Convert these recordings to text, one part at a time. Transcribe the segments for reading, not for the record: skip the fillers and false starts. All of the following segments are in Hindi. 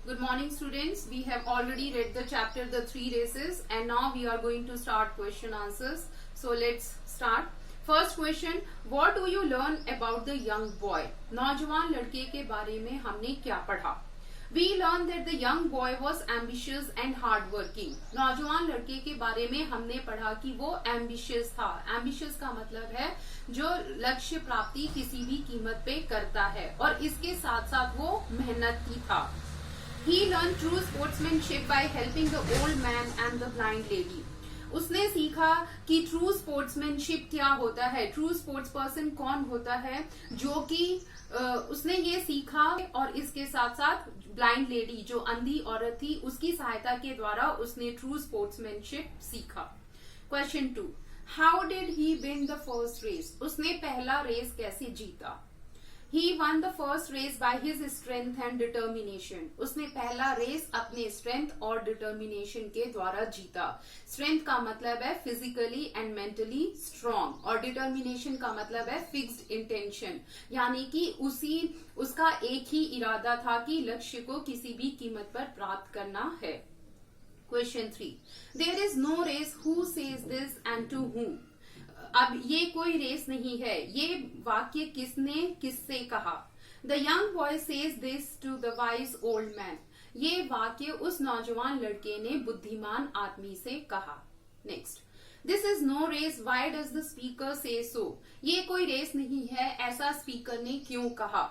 Good morning, students. We have already read the chapter The Three Races and now we are going to start question answers. So let's start. First question, what do you learn about the young boy? नौजवान लड़के के बारे में हमने क्या पढ़ा? We learned that the young boy was ambitious and hardworking. नौजवान लड़के के बारे में हमने पढ़ा कि वो ambitious था. Ambitious का मतलब है जो लक्ष्य प्राप्ति किसी भी कीमत पे करता है और इसके साथ साथ वो मेहनती था. He learned true sportsmanship by helping the old man and the blind lady. उसने सीखा कि ट्रू स्पोर्ट्समैनशिप क्या होता है, ट्रू स्पोर्ट्स पर्सन कौन होता है, जो कि उसने ये सीखा और इसके साथ साथ ब्लाइंड लेडी जो अंधी औरत थी उसकी सहायता के द्वारा उसने ट्रू स्पोर्ट्समैनशिप सीखा. Question 2, how did he win the first race? उसने पहला रेस कैसे जीता? He won the first race by his strength and determination. उसने पहला रेस अपने स्ट्रेंथ और डिटर्मिनेशन के द्वारा जीता. स्ट्रेंथ का मतलब है फिजिकली एंड मेंटली स्ट्रांग और डिटर्मिनेशन का मतलब है फिक्स्ड इंटेंशन, यानी कि उसका एक ही इरादा था कि लक्ष्य को किसी भी कीमत पर प्राप्त करना है. Question 3, There is no race. Who says this and to whom? अब ये कोई रेस नहीं है. ये वाक्य किसने किससे कहा? The young boy says this to the wise old man. ये वाक्य उस नौजवान लड़के ने बुद्धिमान आदमी से कहा. Next, this is no race. Why does the speaker say so? ये कोई रेस नहीं है, ऐसा स्पीकर ने क्यों कहा?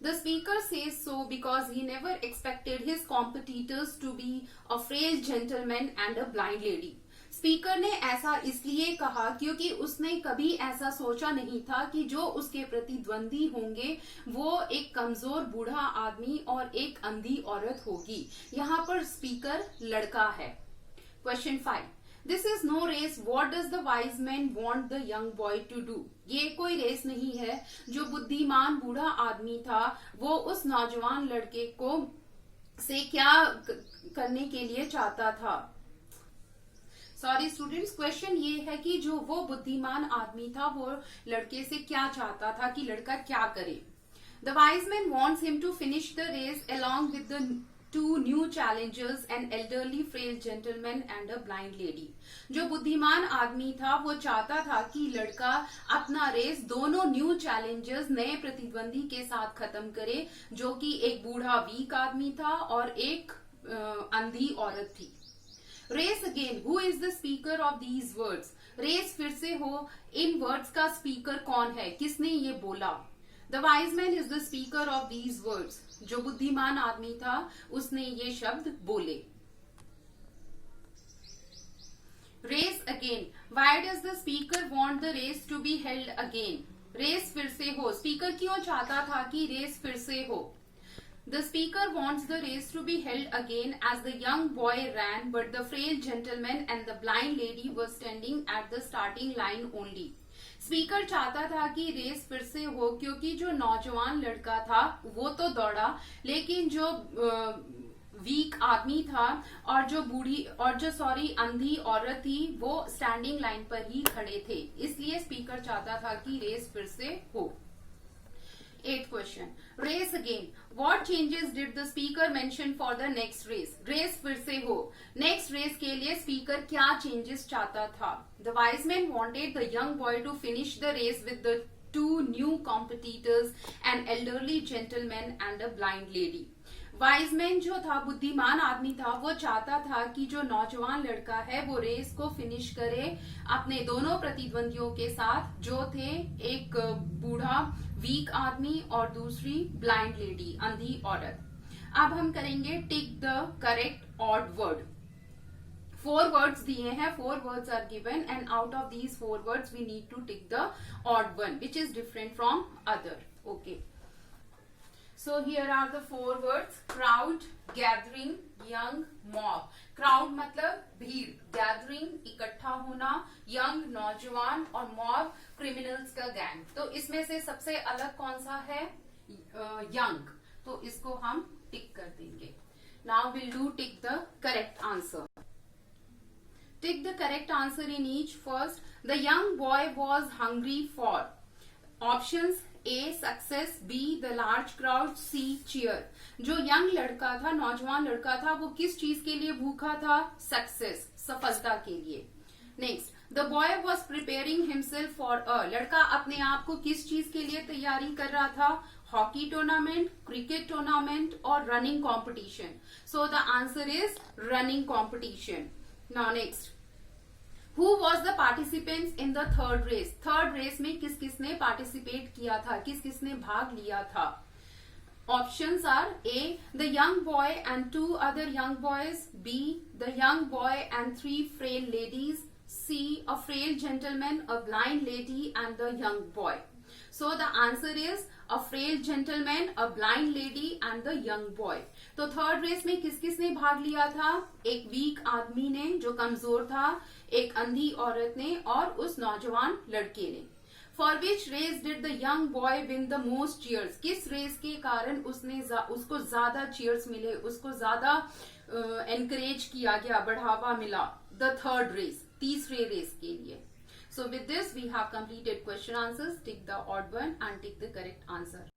The speaker says so because he never expected his competitors to be a frail gentleman and a blind lady. Speaker ने ऐसा इसलिए कहा क्योंकि उसने कभी ऐसा सोचा नहीं था कि जो उसके प्रतिद्वंदी होंगे वो एक कमजोर बूढ़ा आदमी और एक अंधी औरत होगी. यहाँ पर स्पीकर लड़का है. Question 5, this is no race. What does the wise man want the young boy to do? ये कोई रेस नहीं है. जो बुद्धिमान बूढ़ा आदमी था वो उस नौजवान लड़के को से क्या करने के लिए चाहता था? सॉरी स्टूडेंट्स, क्वेश्चन ये है कि जो वो बुद्धिमान आदमी था वो लड़के से क्या चाहता था कि लड़का क्या करे. The wise man wants him to finish the race along with the two new challengers, an elderly frail gentleman and a blind lady. जो बुद्धिमान आदमी था वो चाहता था कि लड़का अपना रेस दोनों न्यू चैलेंजर्स नए प्रतिद्वंदी के साथ खत्म करे, जो कि एक बूढ़ा वीक आदमी था और एक अंधी औरत थी. Race again. Who is the speaker of these words? Race फिर से हो, इन वर्ड्स का स्पीकर कौन है, किसने ये बोला? The wise man is the speaker of these words. जो बुद्धिमान आदमी था उसने ये शब्द बोले. Race again. Why does the speaker want the race to be held again? Race फिर से हो. स्पीकर क्यों चाहता था कि रेस फिर से हो? The speaker wants the race to be held again as the young boy ran, but the frail gentleman and the blind lady were standing at the starting line only. Speaker चाहता था कि रेस फिर से हो क्योंकि जो नौजवान लड़का था वो तो दौड़ा, लेकिन जो वीक आदमी था और जो अंधी औरत थी वो स्टैंडिंग लाइन पर ही खड़े थे. इसलिए स्पीकर चाहता था कि रेस फिर से हो. 8th question, race again. What changes did the speaker mention for the next race? Race फिर से हो. नेक्स्ट रेस के लिए स्पीकर क्या चेंजेस चाहता था? The wise man wanted the young boy to finish the race with the two new competitors, an elderly gentleman and a blind lady. Wise man जो था, बुद्धिमान आदमी था, वो चाहता था कि जो नौजवान लड़का है वो रेस को फिनिश करे अपने दोनों प्रतिद्वंदियों के साथ, जो थे एक बूढ़ा वीक आदमी और दूसरी ब्लाइंड लेडी अंधी औरत. अब हम करेंगे tick the correct odd word. 4 words दिए हैं, 4 words are given and out of these 4 words we need to tick the odd one which is different from other. Okay, so here are the 4 words. crowd, gathering, young, mob. crowd मतलब भीड़, gathering इकट्ठा होना, young नौजवान और mob criminals का गैंग. तो इसमें से सबसे अलग कौन सा है? young. तो इसको हम टिक कर देंगे. now we'll do tick the correct answer. Tick the correct answer in each. First, the young boy was hungry for. Options A success, B the large crowd, C cheer. जो यंग लड़का था, नौजवान लड़का था, वो किस चीज के लिए भूखा था? सक्सेस, सफलता के लिए। Next, the boy was preparing himself for a, लड़का अपने आप को किस चीज के लिए तैयारी कर रहा था? हॉकी टूर्नामेंट, क्रिकेट टूर्नामेंट और running competition. So the answer is running competition. Now next, who was the participants in the third race? Third race में किस किसने पार्टिसिपेट किया था, किस किसने भाग लिया था? Options are A, the young boy and 2 other young boys, B, the young boy and 3 frail ladies, C, a frail gentleman, a blind lady and the young boy. So the answer is a frail gentleman, a blind lady and the young boy. तो थर्ड रेस में किस किसने भाग लिया था? एक वीक आदमी ने जो कमजोर था, एक अंधी औरत ने और उस नौजवान लड़के ने। For which race did the young boy win the most cheers? किस रेस के कारण उसको ज्यादा चीयर्स मिले, उसको ज्यादा एनकरेज किया गया, बढ़ावा मिला? द थर्ड रेस, तीसरे रेस के लिए। So with this we have completed question answers. Tick the odd one and tick the correct answer.